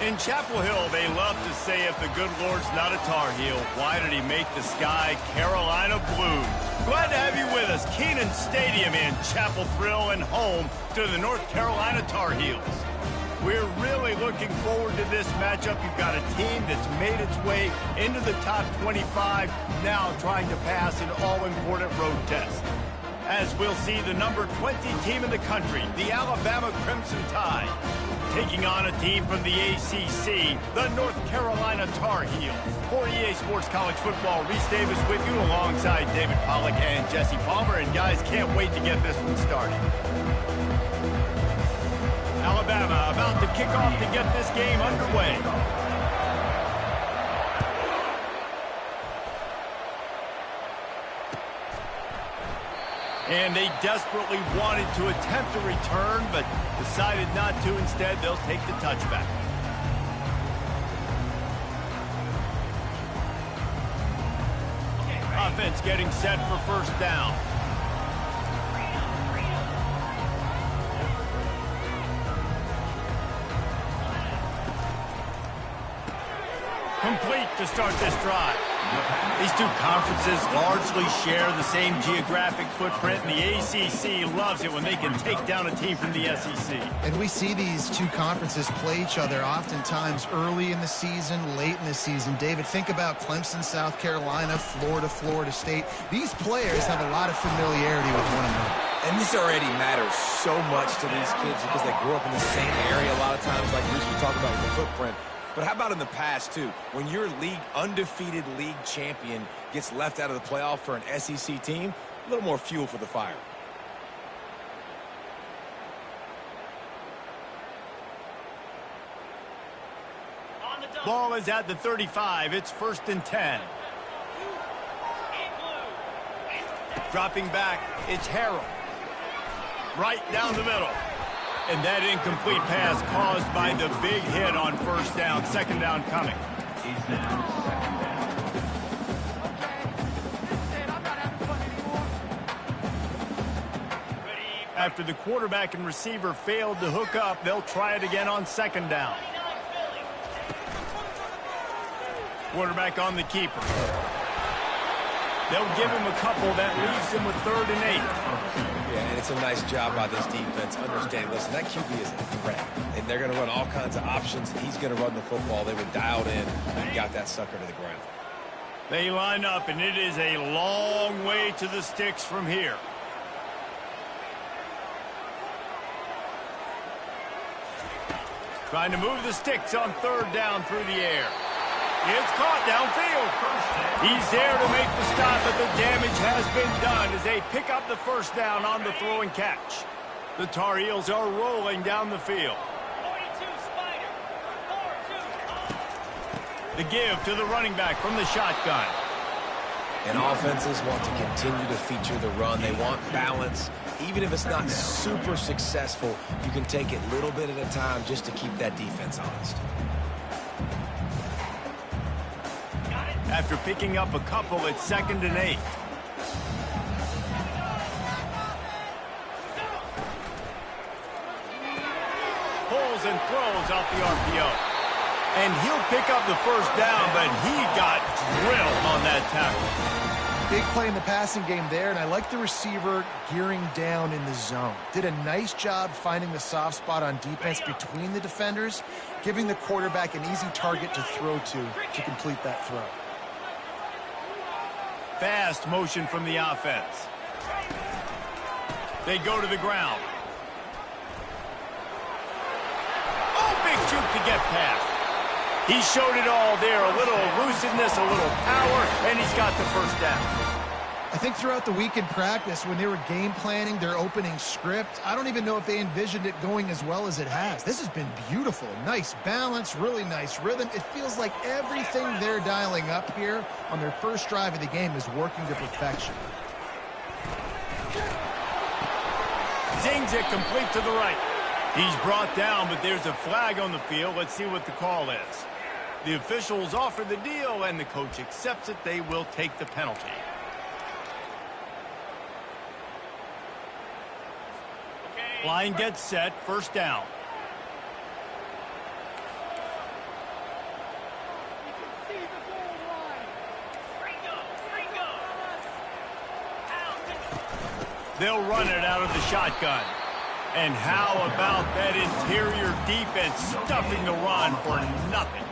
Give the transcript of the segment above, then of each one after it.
In Chapel Hill, they love to say if the good Lord's not a Tar Heel, why did he make the sky Carolina blue? Glad to have you with us. Kenan Stadium in Chapel Thrill and home to the North Carolina Tar Heels. We're really looking forward to this matchup. You've got a team that's made its way into the top 25, now trying to pass an all-important road test. As we'll see the number 20 team in the country, the Alabama Crimson Tide, taking on a team from the ACC, the North Carolina Tar Heels. For EA Sports College Football, Reese Davis with you alongside David Pollack and Jesse Palmer. And guys, can't wait to get this one started. Alabama about to kick off to get this game underway. And they desperately wanted to attempt a return, but decided not to. Instead, they'll take the touchback. Offense getting set for first down. Complete to start this drive. These two conferences largely share the same geographic footprint, and the ACC loves it when they can take down a team from the SEC. And we see these two conferences play each other oftentimes early in the season, late in the season. David, think about Clemson, South Carolina, Florida, Florida State. These players have a lot of familiarity with one another. And this already matters so much to these kids because they grew up in the same area a lot of times, like Reese was talking about with the footprint. But how about in the past, too? When your undefeated league champion gets left out of the playoff for an SEC team, a little more fuel for the fire. Ball is at the 35. It's 1st and 10. Dropping back, it's Harrell. Right down the middle. And that incomplete pass caused by the big hit on first down. Second down coming. After the quarterback and receiver failed to hook up, they'll try it again on second down. Quarterback on the keeper. They'll give him a couple. That leaves him with 3rd and 8. Yeah, and it's a nice job by this defense. Understand, listen, that QB is a threat. And they're going to run all kinds of options. He's going to run the football. They were dialed in and got that sucker to the ground. They line up, and it is a long way to the sticks from here. Trying to move the sticks on 3rd down through the air. It's caught downfield. He's there to make the stop, but the damage has been done as they pick up the first down on the throw and catch. The Tar Heels are rolling down the field. The give to the running back from the shotgun. And offenses want to continue to feature the run. They want balance. Even if it's not super successful, you can take it little bit at a time just to keep that defense honest. After picking up a couple, it's 2nd and 8. Pulls and throws off the RPO. And he'll pick up the first down, but he got drilled on that tackle. Big play in the passing game there, and I like the receiver gearing down in the zone. Did a nice job finding the soft spot on defense between the defenders, giving the quarterback an easy target to throw to complete that throw. Fast motion from the offense. They go to the ground. Oh, big juke to get past. He showed it all there. A little elusiveness, a little power, and he's got the first down. I think throughout the week in practice, when they were game planning their opening script, I don't even know if they envisioned it going as well as it has. This has been beautiful. Nice balance, really nice rhythm. It feels like everything they're dialing up here on their first drive of the game is working to perfection. Zings it complete to the right. He's brought down, but there's a flag on the field. Let's see what the call is. The officials offer the deal, and the coach accepts it. They will take the penalty. Line gets set, first down. They'll run it out of the shotgun. And how about that interior defense stuffing the run for nothing?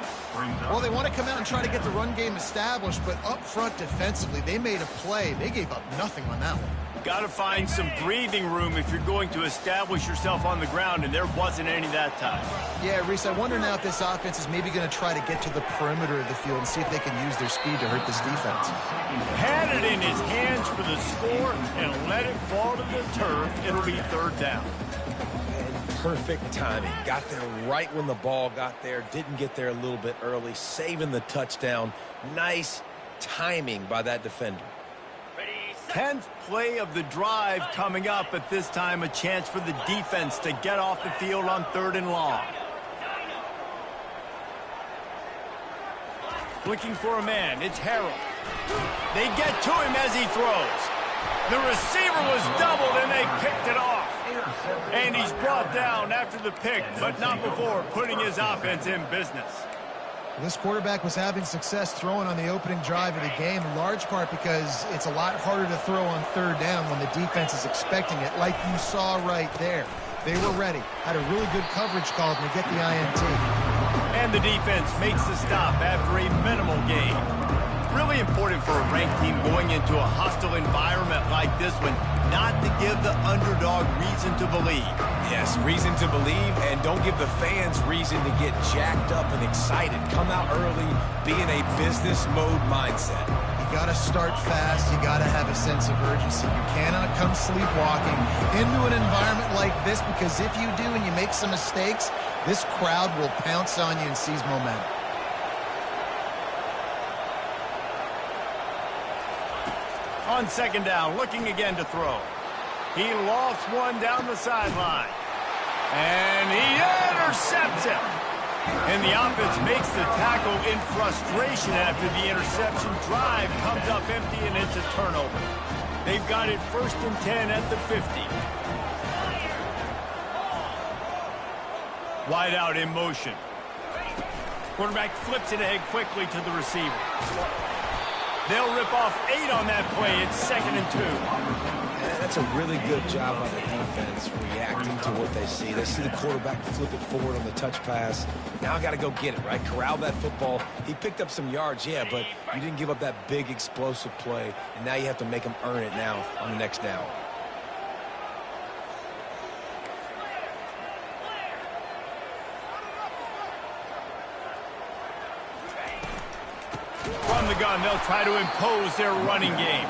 Well, they want to come out and try to get the run game established, but up front defensively, they made a play. They gave up nothing on that one. Got to find some breathing room if you're going to establish yourself on the ground, and there wasn't any that time. Yeah, Reese, I wonder now if this offense is maybe going to try to get to the perimeter of the field and see if they can use their speed to hurt this defense. Had it in his hands for the score and let it fall to the turf. It'll be third down. Perfect timing. Got there right when the ball got there. Didn't get there a little bit early. Saving the touchdown. Nice timing by that defender. 10th play of the drive coming up, but this time a chance for the defense to get off the field on 3rd and long. Looking for a man. It's Harrell. They get to him as he throws. The receiver was doubled, and they picked it off. And he's brought down after the pick, but not before putting his offense in business. This quarterback was having success throwing on the opening drive of the game, in large part because it's a lot harder to throw on 3rd down when the defense is expecting it, like you saw right there. They were ready, had a really good coverage call to get the INT. And the defense makes the stop after a minimal gain. Really important for a ranked team going into a hostile environment like this one, not to give the underdog reason to believe. Yes, reason to believe, and don't give the fans reason to get jacked up and excited. Come out early, be in a business mode mindset. You got to start fast. You got to have a sense of urgency. You cannot come sleepwalking into an environment like this, because if you do and you make some mistakes, this crowd will pounce on you and seize momentum. On 2nd down, looking again to throw. He lofts one down the sideline. And he intercepts it. And the offense makes the tackle in frustration after the interception. Drive comes up empty, and it's a turnover. They've got it 1st and 10 at the 50. Wide out in motion. Quarterback flips it ahead quickly to the receiver. They'll rip off 8 on that play. It's 2nd and 2. Yeah, that's a really good job by the defense reacting to what they see. They see the quarterback flip it forward on the touch pass. Now I got to go get it, right? Corral that football. He picked up some yards, yeah, but you didn't give up that big explosive play, and now you have to make him earn it now on the next down. From the gun, they'll try to impose their running game.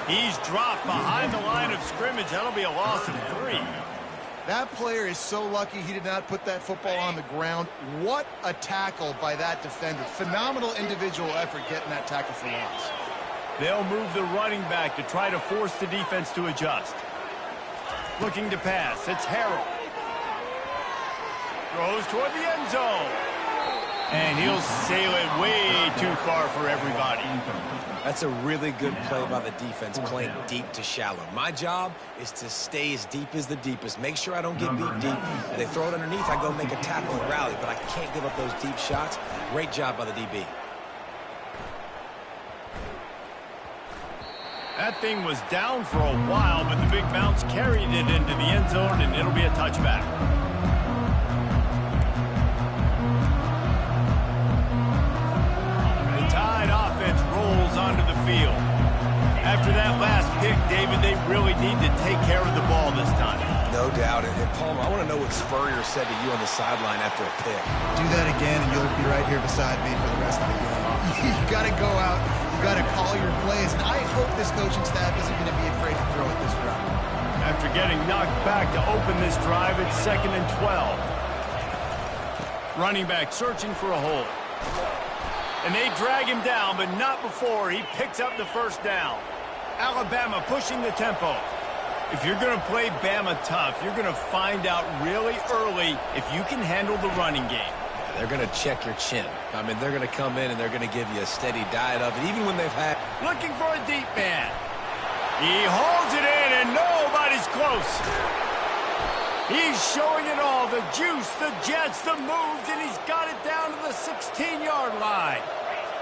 He's dropped behind the line of scrimmage. That'll be a loss of 3. That player is so lucky he did not put that football on the ground. What a tackle by that defender. Phenomenal individual effort getting that tackle for loss. They'll move the running back to try to force the defense to adjust. Looking to pass. It's Harrell. Throws toward the end zone. And he'll sail it way too far for everybody. That's a really good play by the defense, playing deep to shallow. My job is to stay as deep as the deepest. Make sure I don't get beat deep. If they throw it underneath, I go make a tackle and rally, but I can't give up those deep shots. Great job by the DB. That thing was down for a while, but the big bounce carried it into the end zone, and it'll be a touchback. Onto the field. After that last pick, David, they really need to take care of the ball this time. No doubt. And Palmer, I want to know what Spurrier said to you on the sideline after a pick. Do that again, and you'll be right here beside me for the rest of the game. You got to go out. You got to call your plays. And I hope this coaching staff isn't going to be afraid to throw it this drive. After getting knocked back to open this drive, it's 2nd and 12. Running back searching for a hole. And they drag him down, but not before he picks up the 1st down. Alabama pushing the tempo. If you're going to play Bama tough, you're going to find out really early if you can handle the running game. They're going to check your chin. I mean, they're going to come in and they're going to give you a steady diet of it, even when they've had... Looking for a deep man. He holds it in, and nobody's close. He's showing it all, the juice, the jets, the moves, and he's got it down to the 16-yard line.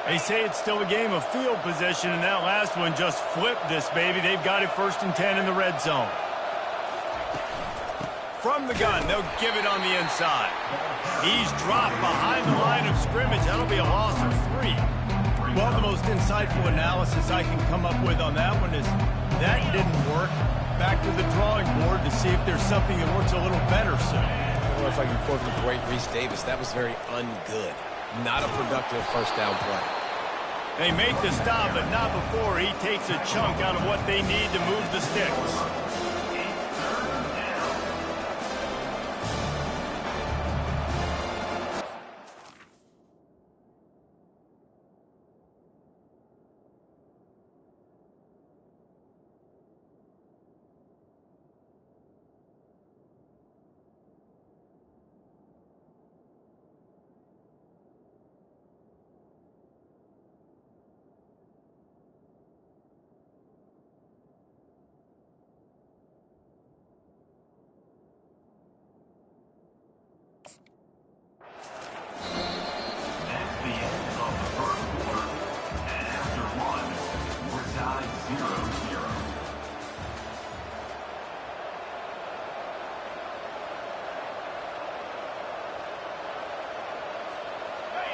They say it's still a game of field position, and that last one just flipped this baby. They've got it 1st and 10 in the red zone. From the gun, they'll give it on the inside. He's dropped behind the line of scrimmage. That'll be a loss of 3. Well, the most insightful analysis I can come up with on that one is that didn't work. Back to the drawing board to see if there's something that works a little better soon. I don't know if I can quote the great Reese Davis. That was very ungood. Not a productive first down play. They make the stop, but not before he takes a chunk out of what they need to move the sticks.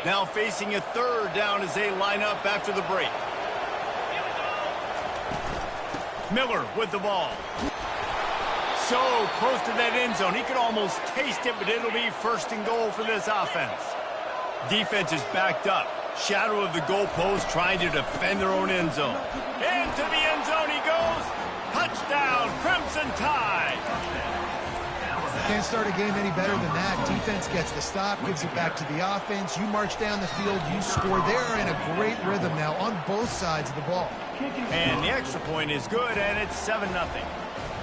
Now facing a 3rd down as they line up after the break. Miller with the ball. So close to that end zone. He could almost taste it, but it'll be 1st and goal for this offense. Defense is backed up. Shadow of the goalpost trying to defend their own end zone. Into the end zone he goes. Touchdown, Crimson Tide. Can't start a game any better than that. Defense gets the stop, gives it back to the offense. You march down the field, you score. They're in a great rhythm now on both sides of the ball. And the extra point is good, and it's 7-0.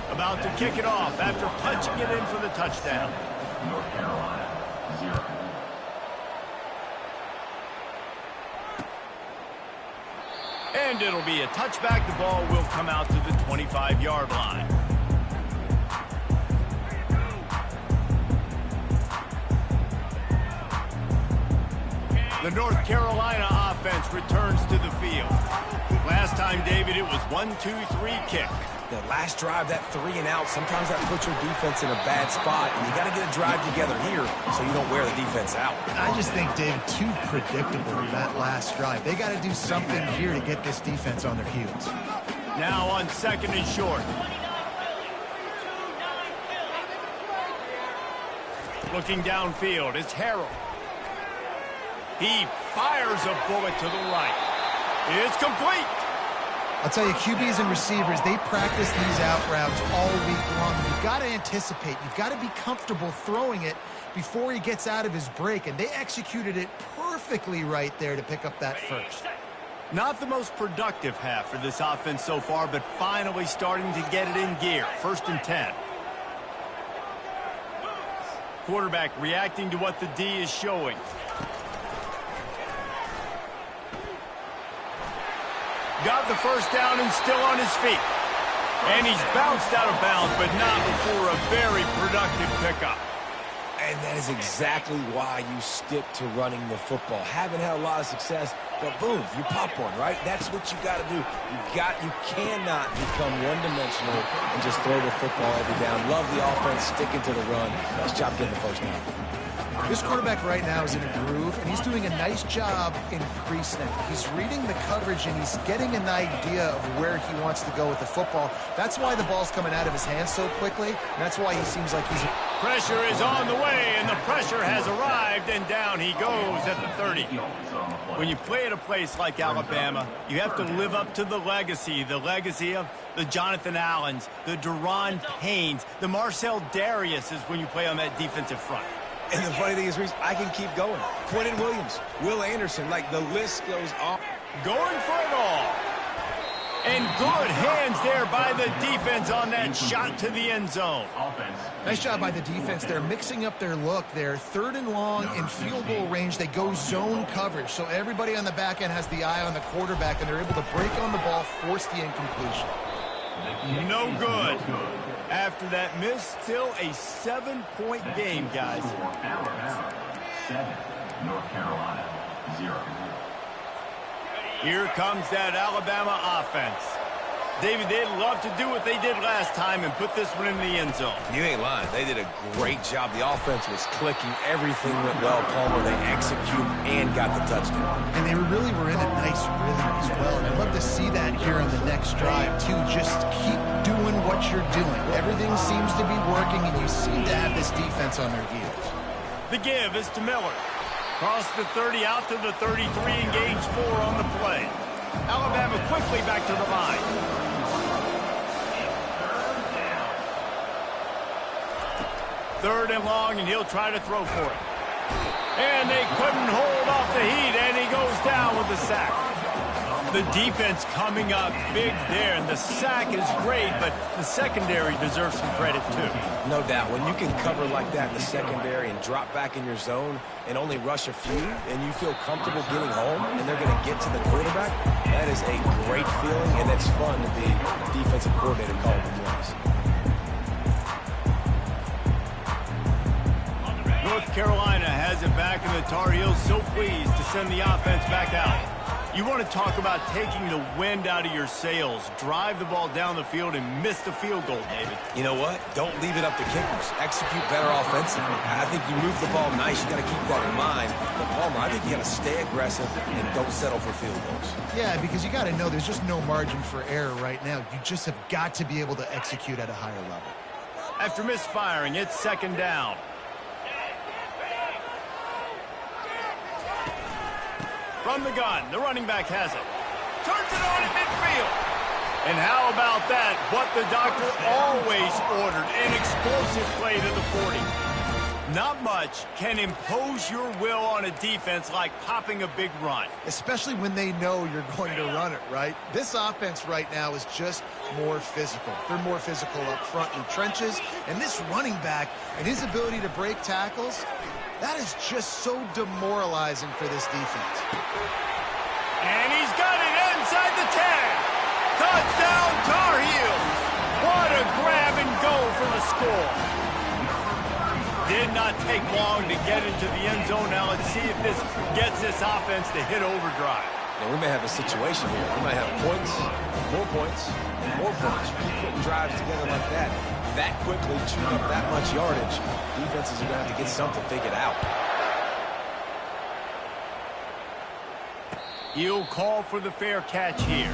About to kick it off after punching it in for the touchdown. North Carolina, 0. And it'll be a touchback. The ball will come out to the 25-yard line. The North Carolina offense returns to the field. Last time, David, it was 1-2-3 kick. The last drive, that 3 and out, sometimes that puts your defense in a bad spot, and you got to get a drive together here so you don't wear the defense out. I just think, David, too predictable that last drive. They got to do something here to get this defense on their heels. Now on 2nd and short. Looking downfield, it's Harrell. He fires a bullet to the right. It's complete. I'll tell you, QBs and receivers, they practice these out routes all week long. You've got to anticipate. You've got to be comfortable throwing it before he gets out of his break, and they executed it perfectly right there to pick up that first. Not the most productive half for this offense so far, but finally starting to get it in gear. 1st and 10. Quarterback reacting to what the D is showing. Got the first down and still on his feet. And he's bounced out of bounds, but not before a very productive pickup. And that is exactly why you stick to running the football. Haven't had a lot of success, but boom, you pop one, right? That's what you got to do. You cannot become one-dimensional and just throw the football every down. Love the offense, sticking to the run. Nice job getting the first down. This quarterback right now is in a groove, and he's doing a nice job in pre-snap. He's reading the coverage, and he's getting an idea of where he wants to go with the football. That's why the ball's coming out of his hands so quickly, and that's why he seems like he's... Pressure is on the way, and the pressure has arrived, and down he goes at the 30. When you play at a place like Alabama, you have to live up to the legacy of the Jonathan Allens, the Daron Paynes, the Marcel Dariuses when you play on that defensive front. And the funny thing is, Reese, I can keep going. Quentin Williams, Will Anderson, like the list goes on. Going for it all. And good hands there by the defense on that shot to the end zone. Nice job by the defense. They're mixing up their look. They're 3rd and long in field goal range. They go zone coverage. So everybody on the back end has the eye on the quarterback, and they're able to break on the ball, force the incompletion. No good. After that miss, still a 7-point game, guys. Alabama, 7. North Carolina, 0. Here comes that Alabama offense. David, they'd love to do what they did last time and put this one in the end zone. You ain't lying. They did a great job. The offense was clicking. Everything went well, Palmer. They executed and got the touchdown. And they really were in a nice rhythm as well. And I'd love to see that here on the next drive, too. Just keep doing what you're doing. Everything seems to be working, and you seem to have this defense on their heels. The give is to Miller. Cross the 30 out to the 33, engage 4 on the play. Alabama quickly back to the line. Third and long, and he'll try to throw for it. And they couldn't hold off the heat, and he goes down with the sack. The defense coming up big there, and the sack is great, but the secondary deserves some credit too. No doubt. When you can cover like that in the secondary and drop back in your zone and only rush a few, and you feel comfortable getting home, and they're going to get to the quarterback, that is a great feeling, and it's fun to be a defensive coordinator calling the plays. North Carolina has it back, and the Tar Heels so pleased to send the offense back out. You want to talk about taking the wind out of your sails. Drive the ball down the field and miss the field goal, David. You know what? Don't leave it up to kickers. Execute better offensively. I think you move the ball nice. You got to keep that in mind. But Palmer, I think you got to stay aggressive and don't settle for field goals. Yeah, because you got to know there's just no margin for error right now. You just have got to be able to execute at a higher level. After misfiring, it's second down. From the gun, the running back has it. Turns it on at midfield. And how about that? What the doctor always ordered, an explosive play to the 40. Not much can impose your will on a defense like popping a big run. Especially when they know you're going to run it, right? This offense right now is just more physical. They're more physical up front in the trenches. And this running back and his ability to break tackles, that is just so demoralizing for this defense. And he's got it inside the 10. Touchdown, Tar Heels. What a grab and go for the score. Did not take long to get into the end zone. Now let's see if this gets this offense to hit overdrive. Now, we may have a situation here. We might have points, more points, more points. You keep putting drives together like that quickly, chewing up that much yardage, defenses are going to have to get something figured out. He'll call for the fair catch here.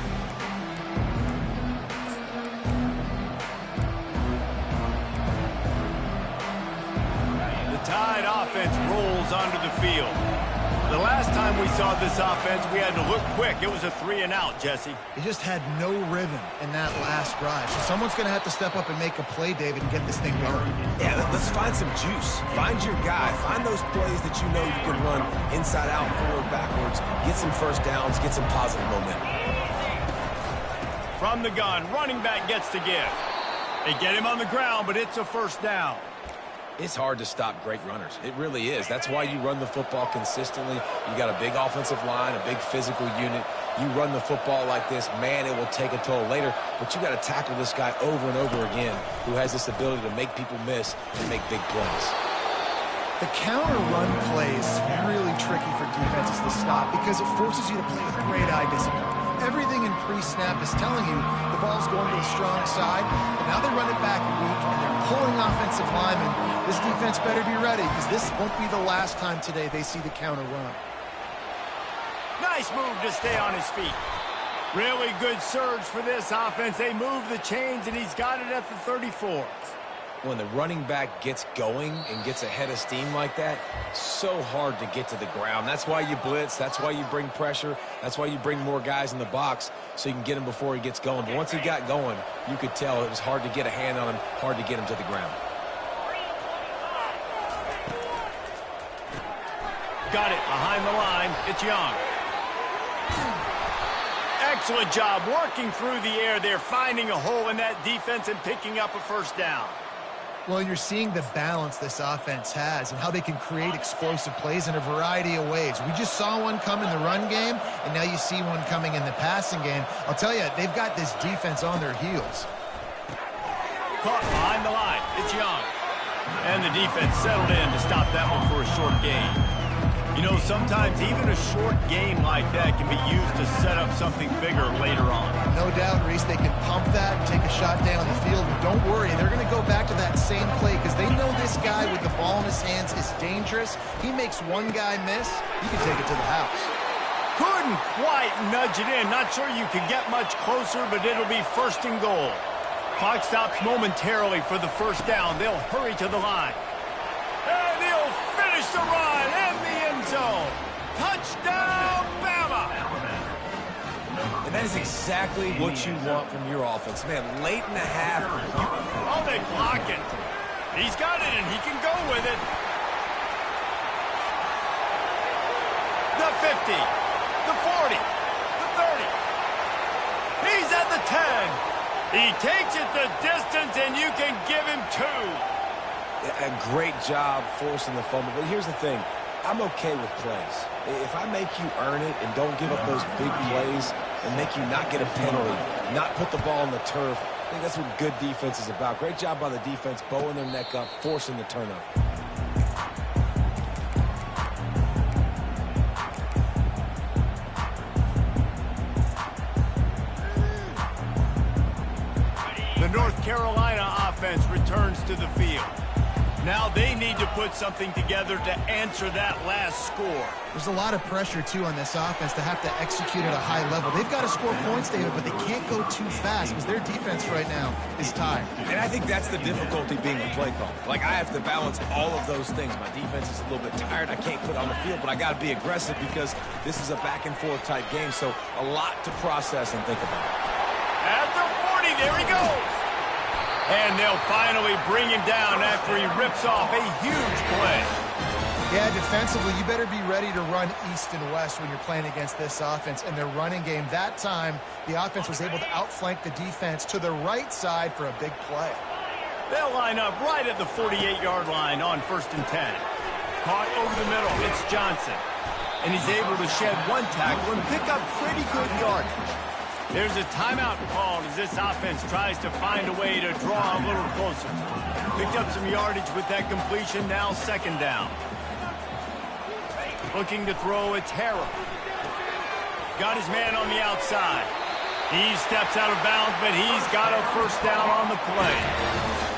The Tide offense rolls onto the field. The last time we saw this offense, we had to look quick. It was a 3-and-out, Jesse. He just had no rhythm in that last drive. So someone's going to have to step up and make a play, David, and get this thing going. Yeah, let's find some juice. Find your guy. Find those plays that you know you can run inside out, forward, backwards. Get some first downs. Get some positive momentum. From the gun, running back gets to give. They get him on the ground, but it's a first down. It's hard to stop great runners. It really is. That's why you run the football consistently. You got a big offensive line, a big physical unit. You run the football like this, man, it will take a toll later. But you got to tackle this guy over and over again who has this ability to make people miss and make big plays. The counter run play is really tricky for defenses to stop because it forces you to play with great eye discipline. Everything in pre-snap is telling you the ball's going to the strong side, but now they run it back weak and they're pulling offensive linemen. This defense better be ready because this won't be the last time today they see the counter run. Nice move to stay on his feet. Really good surge for this offense. They move the chains, and he's got it at the 34. When the running back gets going and gets ahead of steam like that, so hard to get to the ground. That's why you blitz. That's why you bring pressure. That's why you bring more guys in the box so you can get him before he gets going. But once he got going, you could tell it was hard to get a hand on him, hard to get him to the ground. Got it behind the line. It's Young. Excellent job working through the air there, finding a hole in that defense and picking up a first down. Well, you're seeing the balance this offense has and how they can create explosive plays in a variety of ways. We just saw one come in the run game, and now you see one coming in the passing game. I'll tell you, they've got this defense on their heels. Caught behind the line. It's Young. And the defense settled in to stop that one for a short gain. You know, sometimes even a short game like that can be used to set up something bigger later on. No doubt, Reese, they can pump that and take a shot down the field. And don't worry, they're going to go back to that same play because they know this guy with the ball in his hands is dangerous. He makes one guy miss, he can take it to the house. Couldn't quite nudge it in. Not sure you could get much closer, but it'll be first and goal. Clock stops momentarily for the first down. They'll hurry to the line. And he'll finish the run in the end zone. Touchdown, Bama! And that is exactly what you want from your offense. Man, late in the half. Oh, they block it. He's got it, and he can go with it. The 50, the 40, the 30. He's at the 10. He takes it the distance, and you can give him 2. A great job forcing the fumble. But here's the thing. I'm okay with plays. If I make you earn it and don't give up those big plays and make you not get a penalty, not put the ball on the turf, I think that's what good defense is about. Great job by the defense, bowing their neck up, forcing the turnover. The North Carolina offense returns to the field. Now they need to put something together to answer that last score. There's a lot of pressure, too, on this offense to have to execute at a high level. They've got to score points, David, but they can't go too fast because their defense right now is tired. And I think that's the difficulty being a play call. Like, I have to balance all of those things. My defense is a little bit tired. I can't put on the field, but I got to be aggressive because this is a back-and-forth type game, so a lot to process and think about. At the 40, there he goes. And they'll finally bring him down after he rips off a huge play. Yeah, defensively, you better be ready to run east and west when you're playing against this offense. And their running game, that time, the offense was able to outflank the defense to the right side for a big play. They'll line up right at the 48-yard line on 1st and 10. Caught over the middle, it's Johnson. And he's able to shed one tackle and pick up pretty good yardage. There's a timeout called as this offense tries to find a way to draw a little closer. Picked up some yardage with that completion, now 2nd down. Looking to throw, it's Harrell. Got his man on the outside. He steps out of bounds, but he's got a 1st down on the play.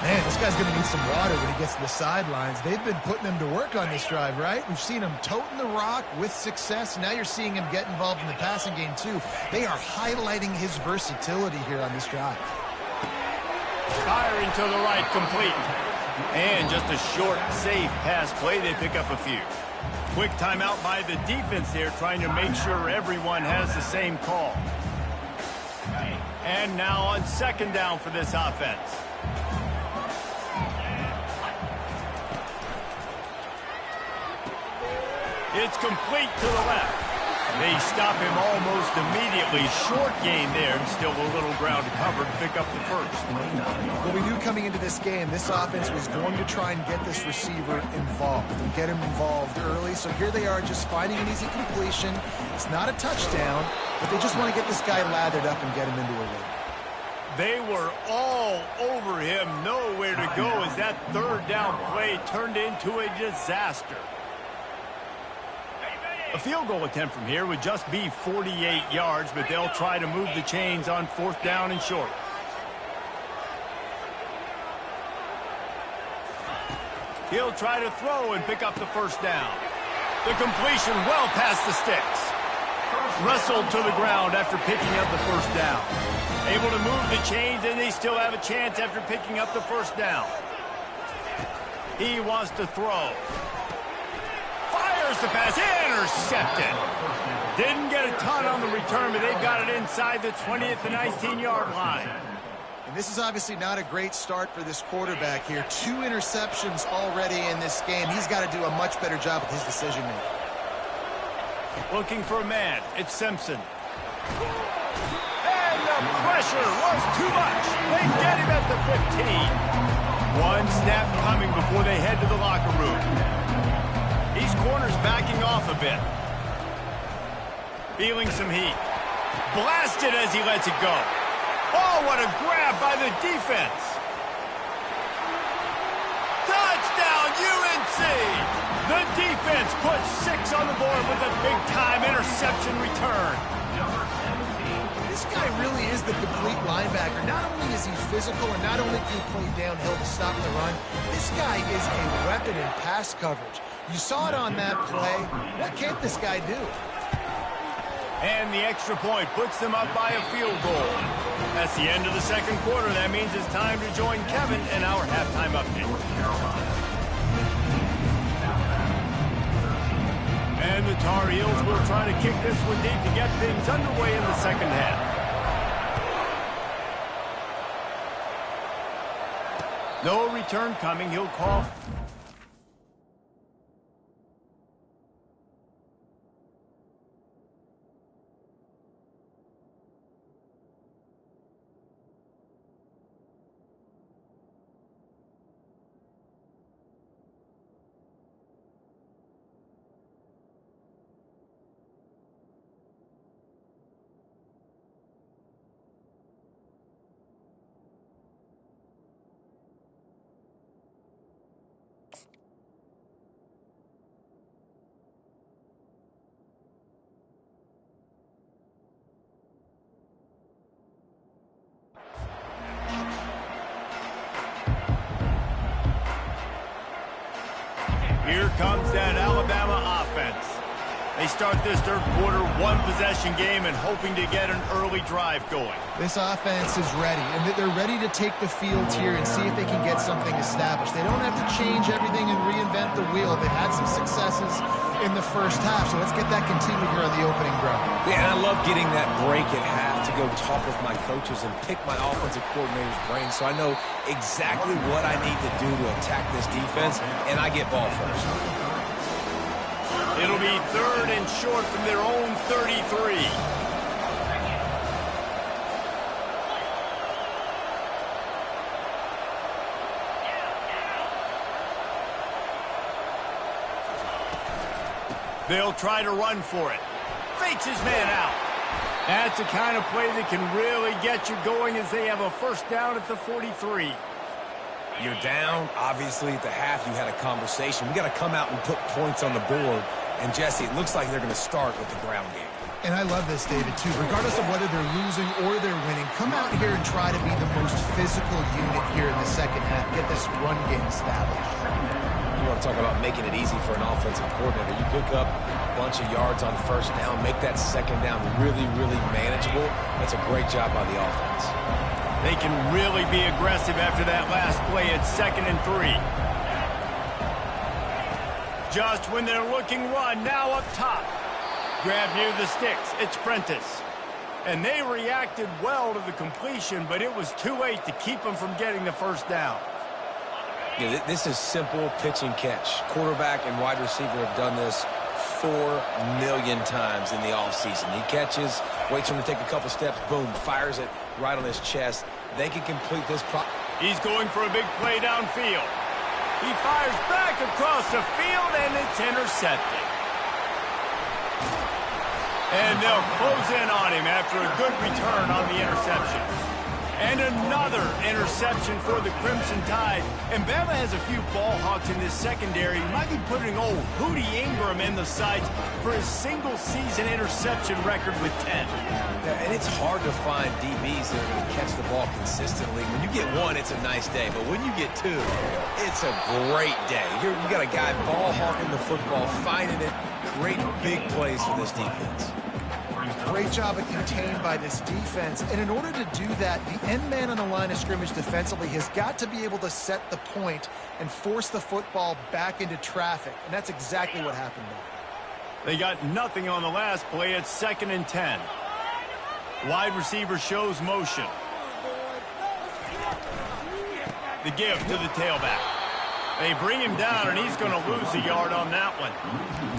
Man, this guy's going to need some water when he gets to the sidelines. They've been putting him to work on this drive, right? We've seen him toting the rock with success. Now you're seeing him get involved in the passing game, too. They are highlighting his versatility here on this drive. Firing to the right, complete. And just a short, safe pass play. They pick up a few. Quick timeout by the defense here, trying to make sure everyone has the same call. And now on 2nd down for this offense. It's complete to the left. They stop him almost immediately. Short gain there, and still a little ground covered. Pick up the 1st. Well, we knew coming into this game, this offense was going to try and get this receiver involved and get him involved early. So here they are just finding an easy completion. It's not a touchdown, but they just want to get this guy lathered up and get him into a lead. They were all over him. Nowhere to go as that 3rd down play turned into a disaster. A field goal attempt from here would just be 48 yards, but they'll try to move the chains on 4th down and short. He'll try to throw and pick up the 1st down. The completion well past the sticks. Wrestled to the ground after picking up the 1st down. Able to move the chains, and they still have a chance after picking up the 1st down. He wants to throw. Fires the pass, intercepted. Didn't get a ton on the return, but they've got it inside the 20th to 19-yard line. And this is obviously not a great start for this quarterback here. 2 interceptions already in this game. He's got to do a much better job with his decision-making. Looking for a man. It's Simpson. And the pressure was too much. They get him at the 15. One snap coming before they head to the locker room. These corners backing off a bit. Feeling some heat. Blasted as he lets it go. Oh, what a grab by the defense. Touchdown, UNC! The defense puts 6 on the board with a big-time interception return. This guy really is the complete linebacker. Not only is he physical and not only can he play downhill to stop the run, this guy is a weapon in pass coverage. You saw it on that play. What can't this guy do? And the extra point puts them up by a field goal. That's the end of the second quarter. That means it's time to join Kevin in our halftime update. And the Tar Heels will try to kick this one deep to get things underway in the second half. No return coming. He'll call. Here comes that Alabama offense. They start this third quarter one-possession game and hoping to get an early drive going. This offense is ready, and they're ready to take the field here and see if they can get something established. They don't have to change everything and reinvent the wheel. They've had some successes in the first half, so let's get that continued here on the opening drive. Yeah, and I love getting that break at half to go talk with my coaches and pick my offensive coordinator's brain so I know exactly what I need to do to attack this defense, and I get ball first. It'll be 3rd and short from their own 33. They'll try to run for it. Fakes his man out. That's the kind of play that can really get you going as they have a first down at the 43. You're down. Obviously, at the half, you had a conversation. We got to come out and put points on the board. And, Jesse, it looks like they're going to start with the ground game. And I love this, David, too. Regardless of whether they're losing or they're winning, come out here and try to be the most physical unit here in the second half. Get this run game established. You want to talk about making it easy for an offensive coordinator. You pick up a bunch of yards on first down, make that second down really, really manageable. That's a great job by the offense. They can really be aggressive after that last play at 2nd and 3. Just when they're looking run, now up top. Grab near the sticks. It's Prentice. And they reacted well to the completion, but it was too late to keep them from getting the first down. Yeah, this is simple pitch and catch. Quarterback and wide receiver have done this 4 million times in the offseason. He catches, waits for him to take a couple steps, boom, fires it right on his chest. They can complete this. He's going for a big play downfield. He fires back across the field, and it's intercepted. And they'll close in on him after a good return on the interception. And another interception for the Crimson Tide. And Bama has a few ball hawks in this secondary. He might be putting old Hootie Ingram in the sights for his single-season interception record with 10. Yeah, and it's hard to find DBs that are going to catch the ball consistently. When you get one, it's a nice day. But when you get two, it's a great day. You got a guy ball hawking the football, finding it. Great big plays for this defense. Great job of contained by this defense. And in order to do that, the end man on the line of scrimmage defensively has got to be able to set the point and force the football back into traffic. And that's exactly what happened there. They got nothing on the last play. It's 2nd and 10. Wide receiver shows motion. The give to the tailback. They bring him down, and he's going to lose a yard on that one.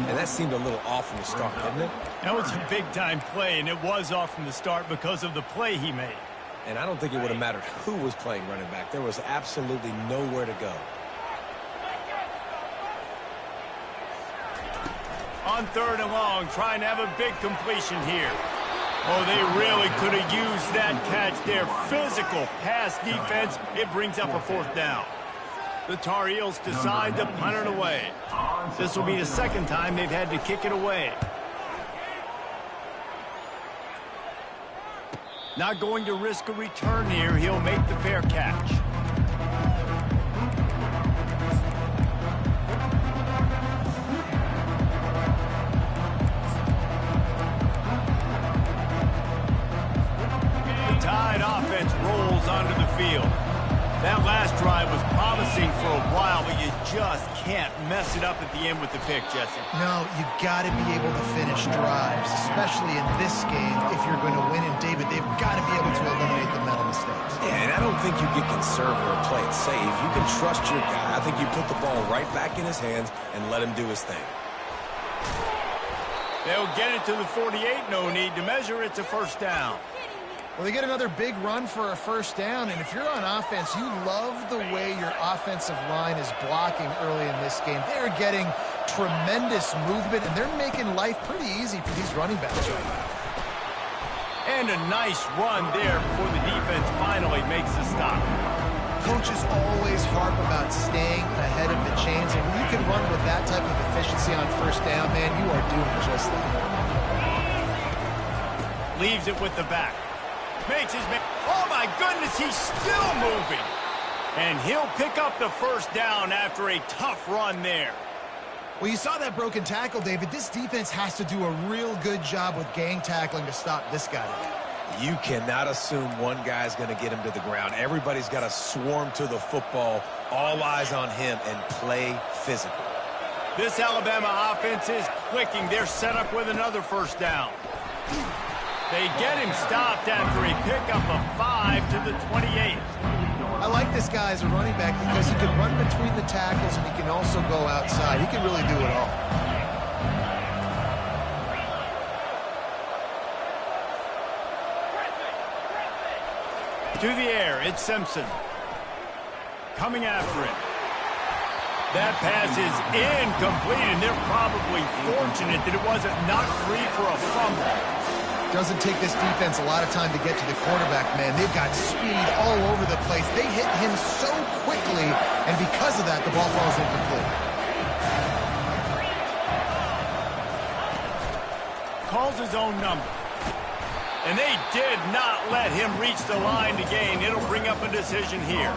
And that seemed a little off from the start, didn't it? That was a big-time play, and it was off from the start because of the play he made. And I don't think it would have mattered who was playing running back. There was absolutely nowhere to go. On 3rd and long, trying to have a big completion here. Oh, they really could have used that catch there. Physical pass defense. It brings up a 4th down. The Tar Heels decide to punt it away. This will be the second time they've had to kick it away. Not going to risk a return here. He'll make the fair catch. The Tide offense rolls onto the field. That last drive was promising for a while, but you just can't mess it up at the end with the pick, Jesse. No, you got to be able to finish drives, especially in this game. If you're going to win, and David, they've got to be able to eliminate the mental mistakes. Yeah, and I don't think you get conservative or play it safe. You can trust your guy. I think you put the ball right back in his hands and let him do his thing. They'll get it to the 48. No need to measure. It's a first down. Well, they get another big run for a first down, and if you're on offense, you love the way your offensive line is blocking early in this game. They're getting tremendous movement, and they're making life pretty easy for these running backs right now. And a nice run there before the defense finally makes the stop. Coaches always harp about staying ahead of the chains, and when you can run with that type of efficiency on first down, man, you are doing just that. Leaves it with the back. Makes his man. Oh, my goodness, he's still moving. And he'll pick up the first down after a tough run there. Well, you saw that broken tackle, David. This defense has to do a real good job with gang tackling to stop this guy. You cannot assume one guy's going to get him to the ground. Everybody's got to swarm to the football, all eyes on him, and play physical. This Alabama offense is clicking. They're set up with another first down. They get him stopped after a pickup of 5 to the 28. I like this guy as a running back because he can run between the tackles and he can also go outside. He can really do it all. To the air, it's Simpson. Coming after it. That pass is incomplete, and they're probably fortunate that it wasn't knocked free for a fumble. Doesn't take this defense a lot of time to get to the quarterback, man. They've got speed all over the place. They hit him so quickly, and because of that, the ball falls incomplete. Calls his own number. And they did not let him reach the line to gain. It'll bring up a decision here.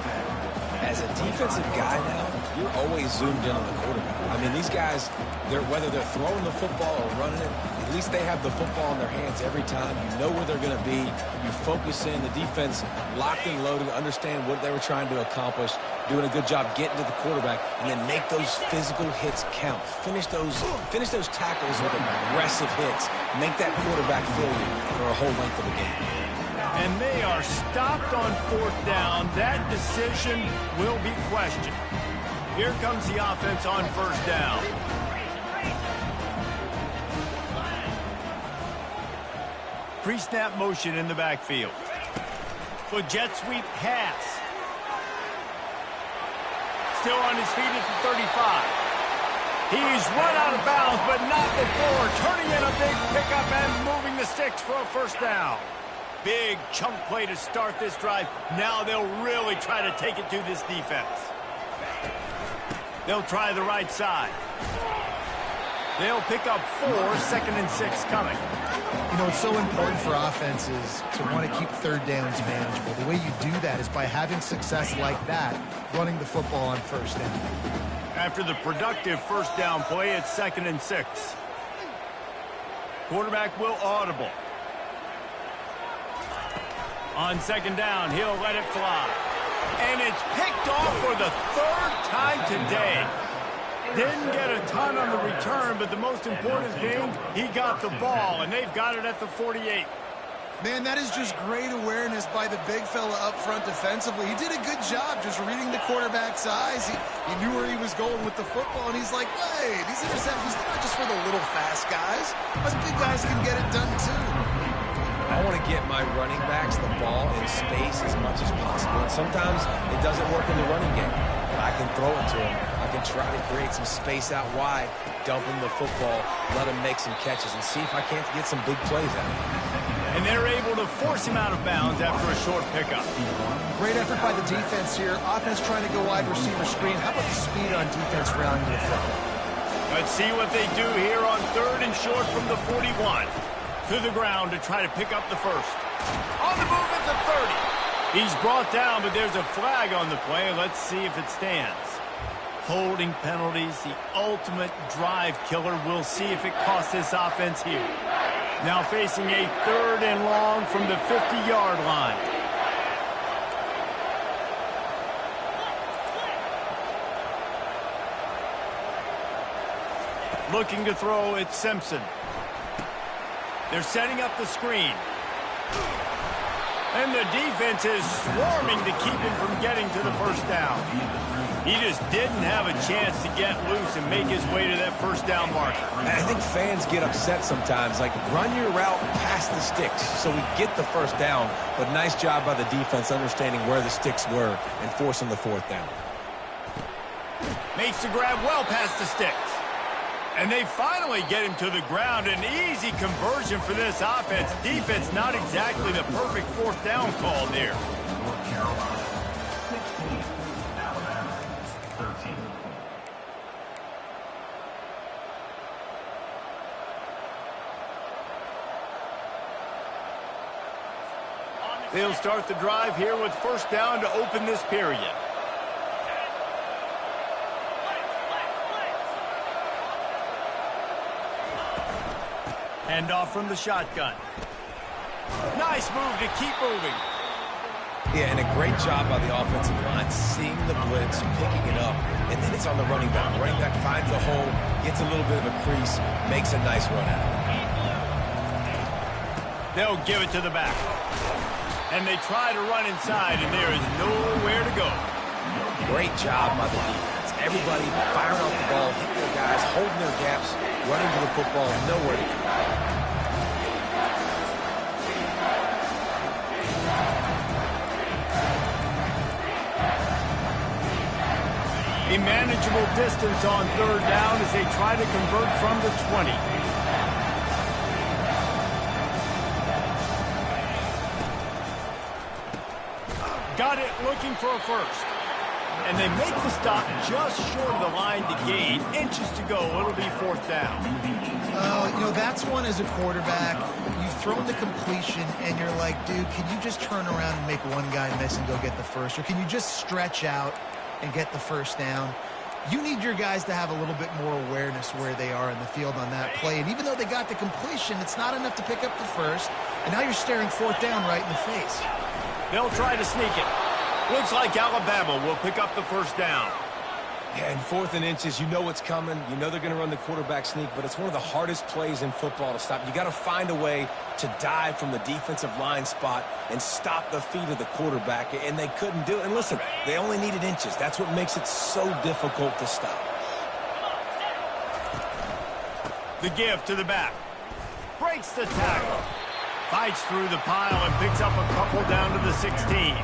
As a defensive guy now, you're always zoomed in on the quarterback. I mean, these guys, whether they're throwing the football or running it, at least they have the football in their hands every time. You know where they're going to be. You focus in. The defense locked and loaded, understand what they were trying to accomplish, doing a good job getting to the quarterback, and then make those physical hits count. Finish those tackles with aggressive hits. Make that quarterback feel you for a whole length of the game. And they are stopped on fourth down. That decision will be questioned. Here comes the offense on first down. Pre-snap motion in the backfield. For jet sweep pass. Still on his feet at the 35. He's run out of bounds, but not before. Turning in a big pickup and moving the sticks for a first down. Big chunk play to start this drive. Now they'll really try to take it to this defense. They'll try the right side. They'll pick up 4, 2nd and 6 coming. You know, it's so important for offenses to want to keep third downs manageable. The way you do that is by having success like that, running the football on first down. After the productive first down play, it's 2nd and 6. Quarterback will audible. On second down, he'll let it fly. And it's picked off for the 3rd time today. Didn't get a ton on the return, but the most important thing, he got the ball, and they've got it at the 48. Man, that is just great awareness by the big fella up front defensively. He did a good job just reading the quarterback's eyes. He knew where he was going with the football, and he's like, hey, these interceptions, they're not just for the little fast guys. Us big guys can get it done, too. I want to get my running backs the ball in space as much as possible. And sometimes it doesn't work in the running game. But I can throw it to him. I can try to create some space out wide, dump him the football, let him make some catches, and see if I can't get some big plays out of him. And they're able to force him out of bounds after a short pickup. Great effort by the defense here. Offense trying to go wide receiver screen. How about the speed on defense rallying to the football? Let's see what they do here on 3rd and short from the 41. To the ground to try to pick up the first. On the move at the 30. He's brought down, but there's a flag on the play. Let's see if it stands. Holding penalties, the ultimate drive killer. We'll see if it costs this offense here. Now facing a 3rd and long from the 50-yard line. Looking to throw, it's Simpson. They're setting up the screen. And the defense is swarming to keep him from getting to the first down. He just didn't have a chance to get loose and make his way to that first down marker. I think fans get upset sometimes, like run your route past the sticks so we get the first down. But nice job by the defense understanding where the sticks were and forcing the 4th down. Makes the grab well past the sticks. And they finally get him to the ground. An easy conversion for this offense. Defense not exactly the perfect 4th down call there. North Carolina, 16. Alabama, 13. They'll start the drive here with first down to open this period. Hand off from the shotgun. Nice move to keep moving. Yeah, and a great job by the offensive line, seeing the blitz, picking it up, and then it's on the running back. Running back finds a hole, gets a little bit of a crease, makes a nice run out of it. They'll give it to the back. And they try to run inside, and there is nowhere to go. Great job by the defense. Everybody firing off the ball, hitting their guys, holding their gaps, running to the football, nowhere to go. A manageable distance on 3rd down as they try to convert from the 20. Got it, looking for a first. And they make the stop just short of the line to gain. Inches to go. It'll be 4th down. You know, that's one as a quarterback. You've thrown the completion, and you're like, dude, can you just turn around and make one guy miss and go get the first? Or can you just stretch out and get the first down? You need your guys to have a little bit more awareness where they are in the field on that play. And even though they got the completion, it's not enough to pick up the first. And now you're staring 4th down right in the face. They'll try to sneak it. Looks like Alabama will pick up the first down. Yeah, and 4th and inches, you know what's coming. You know they're going to run the quarterback sneak, but it's one of the hardest plays in football to stop. You got to find a way to dive from the defensive line spot and stop the feet of the quarterback, and they couldn't do it. And listen, they only needed inches. That's what makes it so difficult to stop. The give to the back. Breaks the tackle. Fights through the pile and picks up a couple down to the 16.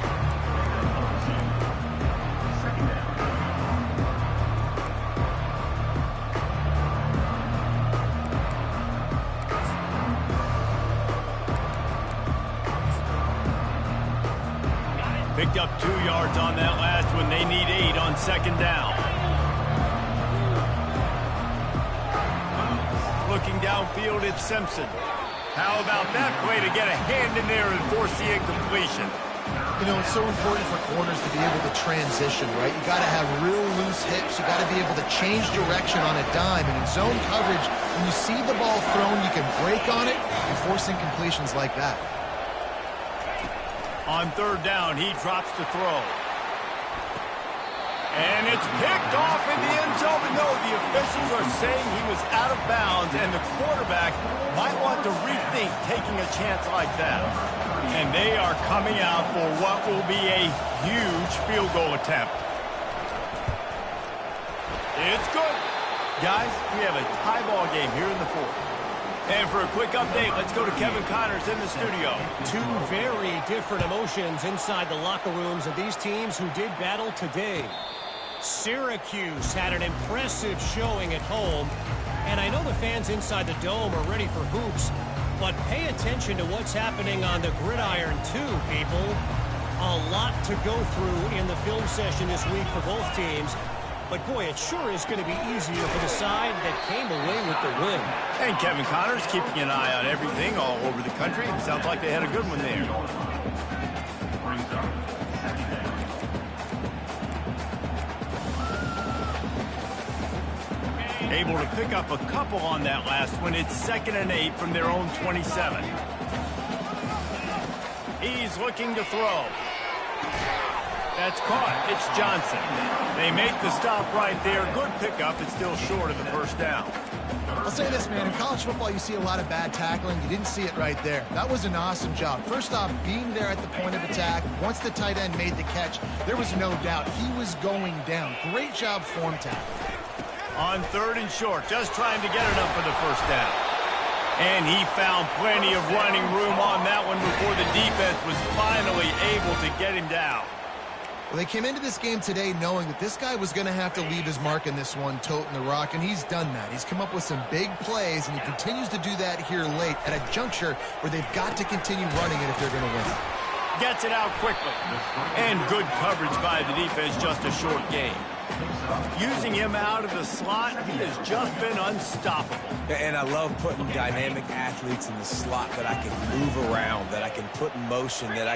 Picked up 2 yards on that last one. They need 8 on 2nd down. Looking downfield, it's Simpson. How about that play to get a hand in there and force the incompletion? You know, it's so important for corners to be able to transition, right? You got to have real loose hips. You got to be able to change direction on a dime. And in zone coverage, when you see the ball thrown, you can break on it and force incompletions like that. On 3rd down, he drops to throw. And it's picked off in the end zone. But no, the officials are saying he was out of bounds, and the quarterback might want to rethink taking a chance like that. And they are coming out for what will be a huge field goal attempt. It's good. Guys, we have a tie ball game here in the 4th. And for a quick update, let's go to Kevin Connors in the studio. 2 very different emotions inside the locker rooms of these teams who did battle today. Syracuse had an impressive showing at home, and I know the fans inside the Dome are ready for hoops, But pay attention to what's happening on the gridiron too, people. A lot to go through in the film session this week for both teams. But, boy, it sure is going to be easier for the side that came away with the win. And Kevin Connors keeping an eye on everything all over the country. Sounds like they had a good one there. Able to pick up a couple on that last one. It's 2nd and 8 from their own 27. He's looking to throw. That's caught. It's Johnson. They make the stop right there. Good pickup. It's still short of the first down. I'll say this, man. In college football, you see a lot of bad tackling. You didn't see it right there. That was an awesome job. First off, being there at the point of attack. Once the tight end made the catch, there was no doubt he was going down. Great job form tackle. On 3rd and short, just trying to get enough for the first down. And he found plenty of running room on that one before the defense was finally able to get him down. Well, they came into this game today knowing that this guy was going to have to leave his mark in this one, toting the rock, and he's done that. He's come up with some big plays, and he continues to do that here late at a juncture where they've got to continue running it if they're going to win. Gets it out quickly. And good coverage by the defense, just a short gain. Using him out of the slot, he has just been unstoppable. And I love putting dynamic athletes in the slot that I can move around, that I can put in motion, that I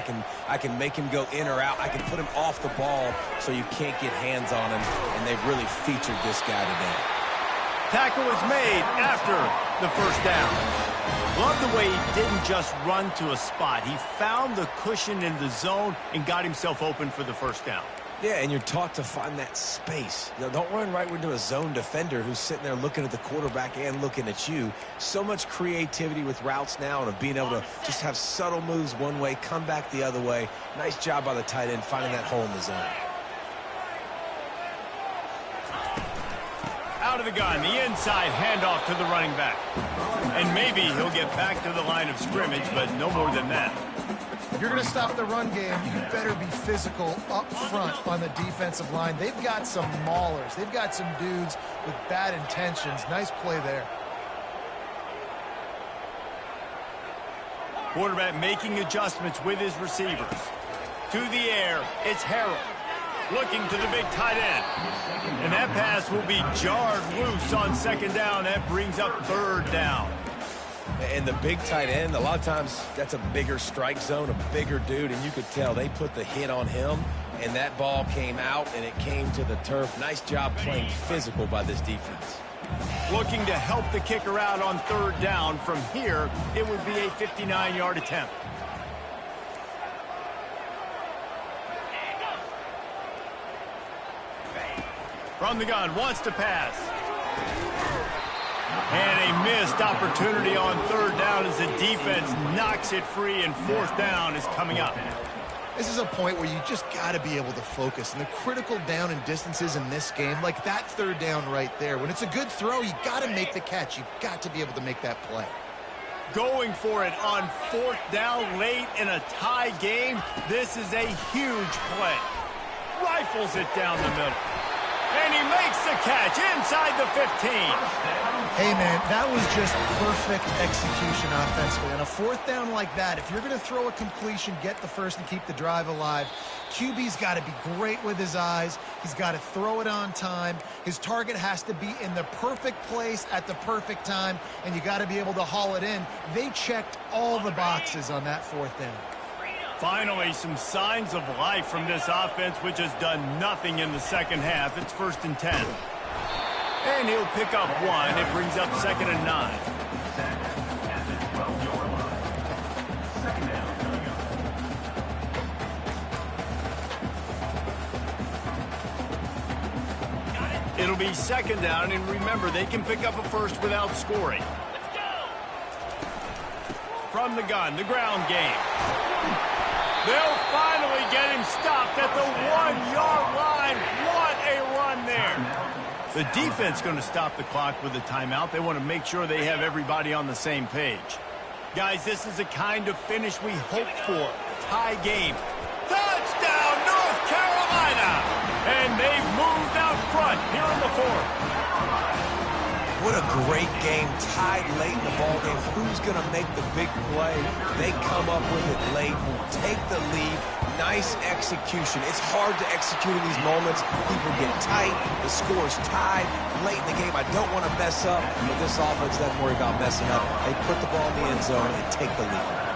can make him go in or out. I can put him off the ball so you can't get hands on him, and they've really featured this guy today. Tackle was made after the first down. Love the way he didn't just run to a spot. He found the cushion in the zone and got himself open for the first down. Yeah, and you're taught to find that space. You know, don't run right into a zone defender who's sitting there looking at the quarterback and looking at you. So much creativity with routes now and of being able to just have subtle moves one way, come back the other way. Nice job by the tight end finding that hole in the zone. Out of the gun, the inside handoff to the running back. And maybe he'll get back to the line of scrimmage, but no more than that. If you're going to stop the run game, you better be physical up front on the defensive line. They've got some maulers. They've got some dudes with bad intentions. Nice play there. Quarterback making adjustments with his receivers. To the air, it's Harrell. Looking to the big tight end. And that pass will be jarred loose on 2nd down. That brings up 3rd down. And the big tight end, a lot of times that's a bigger strike zone, a bigger dude, and you could tell they put the hit on him, and that ball came out, and it came to the turf. Nice job playing physical by this defense. Looking to help the kicker out on 3rd down. From here, it would be a 59-yard attempt. From the gun, wants to pass. And a missed opportunity on 3rd down as the defense knocks it free, and 4th down is coming up. This is a point where you just got to be able to focus. And the critical down and distances in this game, like that 3rd down right there, when it's a good throw, you got to make the catch. You've got to be able to make that play. Going for it on 4th down late in a tie game. This is a huge play. Rifles it down the middle. And he makes the catch inside the 15. Hey, man, that was just perfect execution offensively. On a 4th down like that, if you're going to throw a completion, get the first and keep the drive alive, QB's got to be great with his eyes. He's got to throw it on time. His target has to be in the perfect place at the perfect time, and you got to be able to haul it in. They checked all the boxes on that 4th down. Finally, some signs of life from this offense, which has done nothing in the 2nd half. It's 1st and 10. And he'll pick up 1. It brings up 2nd and 9. It'll be 2nd down, and remember, they can pick up a first without scoring. From the gun, the ground game. They'll finally get him stopped at the 1-yard line. What a run there. The defense going to stop the clock with a timeout. They want to make sure they have everybody on the same page. Guys, this is the kind of finish we hoped for. Tie game. Touchdown, North Carolina! And they've moved out front here in the 4th. What a great game, tied late in the ball game. Who's going to make the big play? They come up with it late, take the lead. Nice execution. It's hard to execute in these moments. People get tight. The score's tied late in the game. I don't want to mess up, but this offense doesn't worry about messing up. They put the ball in the end zone and take the lead.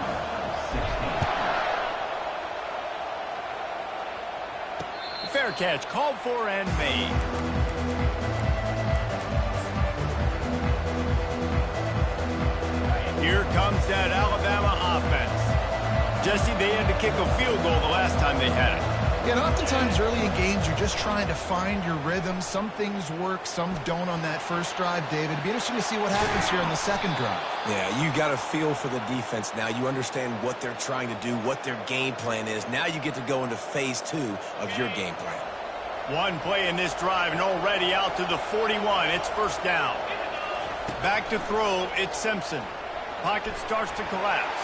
Fair catch called for and made. Here comes that Alabama offense. Jesse, they had to kick a field goal the last time they had it. Yeah, and oftentimes early in games, you're just trying to find your rhythm. Some things work, some don't on that first drive, David. It'd be interesting to see what happens here in the second drive. Yeah, you got a feel for the defense now. You understand what they're trying to do, what their game plan is. Now you get to go into phase 2 of your game plan. One play in this drive and already out to the 41. It's first down. Back to throw, it's Simpson. Pocket starts to collapse.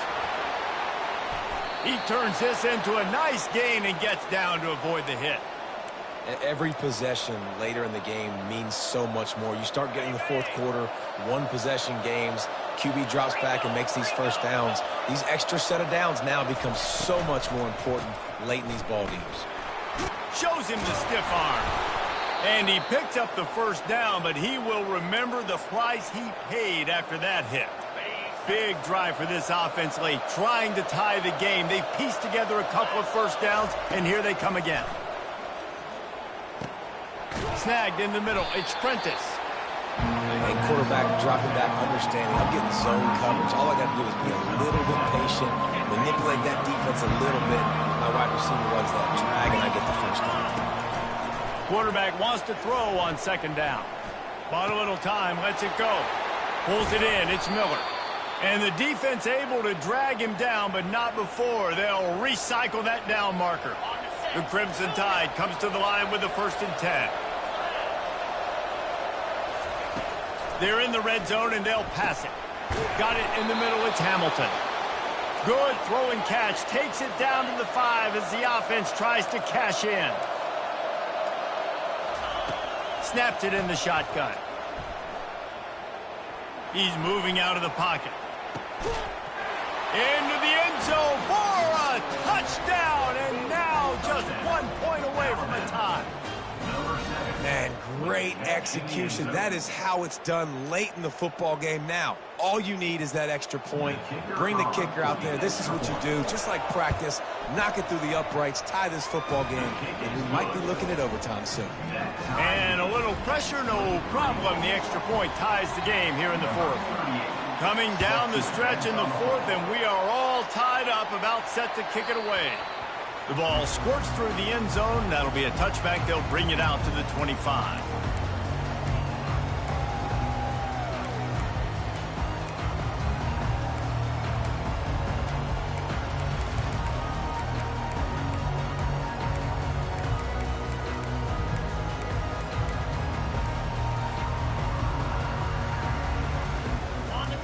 He turns this into a nice gain and gets down to avoid the hit. Every possession later in the game means so much more. You start getting the fourth quarter, one-possession games. QB drops back and makes these first downs. These extra set of downs now become so much more important late in these ball games. Shows him the stiff arm. And he picks up the first down, but he will remember the price he paid after that hit. Big drive for this offense late, trying to tie the game. They've pieced together a couple of first downs, and here they come again. Snagged in the middle. It's Prentice. And quarterback dropping back, understanding. I'm getting zone coverage. All I got to do is be a little bit patient, manipulate that defense a little bit. My wide receiver runs that drag, and I get the first down. Quarterback wants to throw on second down. Bought a little time, lets it go. Pulls it in. It's Miller. And the defense able to drag him down, but not before. They'll recycle that down marker. The Crimson Tide comes to the line with the 1st and 10. They're in the red zone, and they'll pass it. Got it in the middle. It's Hamilton. Good throw and catch. Takes it down to the 5 as the offense tries to cash in. Snaps it in the shotgun. He's moving out of the pocket. Into the end zone for a touchdown, and now just 1 point away from a tie. Man, great execution. That is how it's done late in the football game. Now, all you need is that extra point. Bring the kicker out there. This is what you do. Just like practice, knock it through the uprights, tie this football game, and we might be looking at overtime soon. And a little pressure, no problem. The extra point ties the game here in the 4th. Coming down the stretch in the 4th, and we are all tied up, about set to kick it away. The ball squirts through the end zone. That'll be a touchback. They'll bring it out to the 25.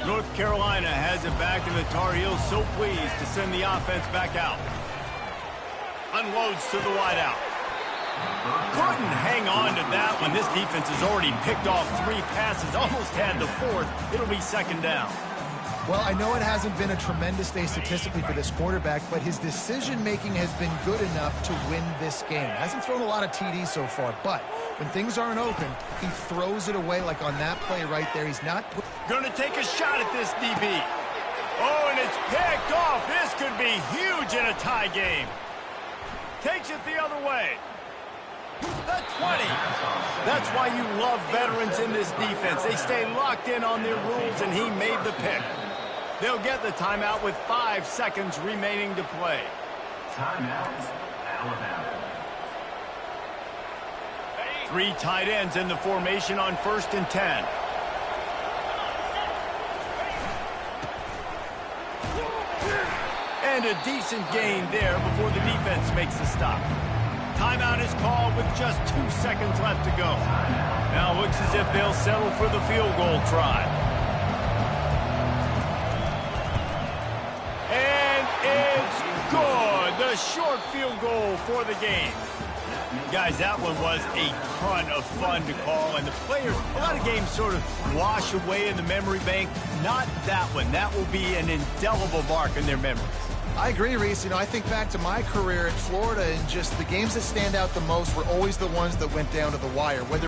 North Carolina has it back, and the Tar Heels so pleased to send the offense back out. Unloads to the wideout. Couldn't hang on to that one. This defense has already picked off 3 passes, almost had the 4th. It'll be second down. Well, I know it hasn't been a tremendous day statistically for this quarterback, but his decision-making has been good enough to win this game. Hasn't thrown a lot of TDs so far, but when things aren't open, he throws it away like on that play right there. He's not... Going to take a shot at this DB. Oh, and it's picked off. This could be huge in a tie game. Takes it the other way. The 20. That's why you love veterans in this defense. They stay locked in on their rules, and he made the pick. They'll get the timeout with 5 seconds remaining to play. Timeout, Alabama. 3 tight ends in the formation on 1st and 10. And a decent gain there before the defense makes the stop. Timeout is called with just 2 seconds left to go. Now looks as if they'll settle for the field goal try. And it's good. The short field goal for the game. Guys, that one was a ton of fun to call, and the players, a lot of games sort of wash away in the memory bank. Not that one. That will be an indelible mark in their memories. I agree, Reese. I think back to my career at Florida, and just the games that stand out the most were always the ones that went down to the wire, whether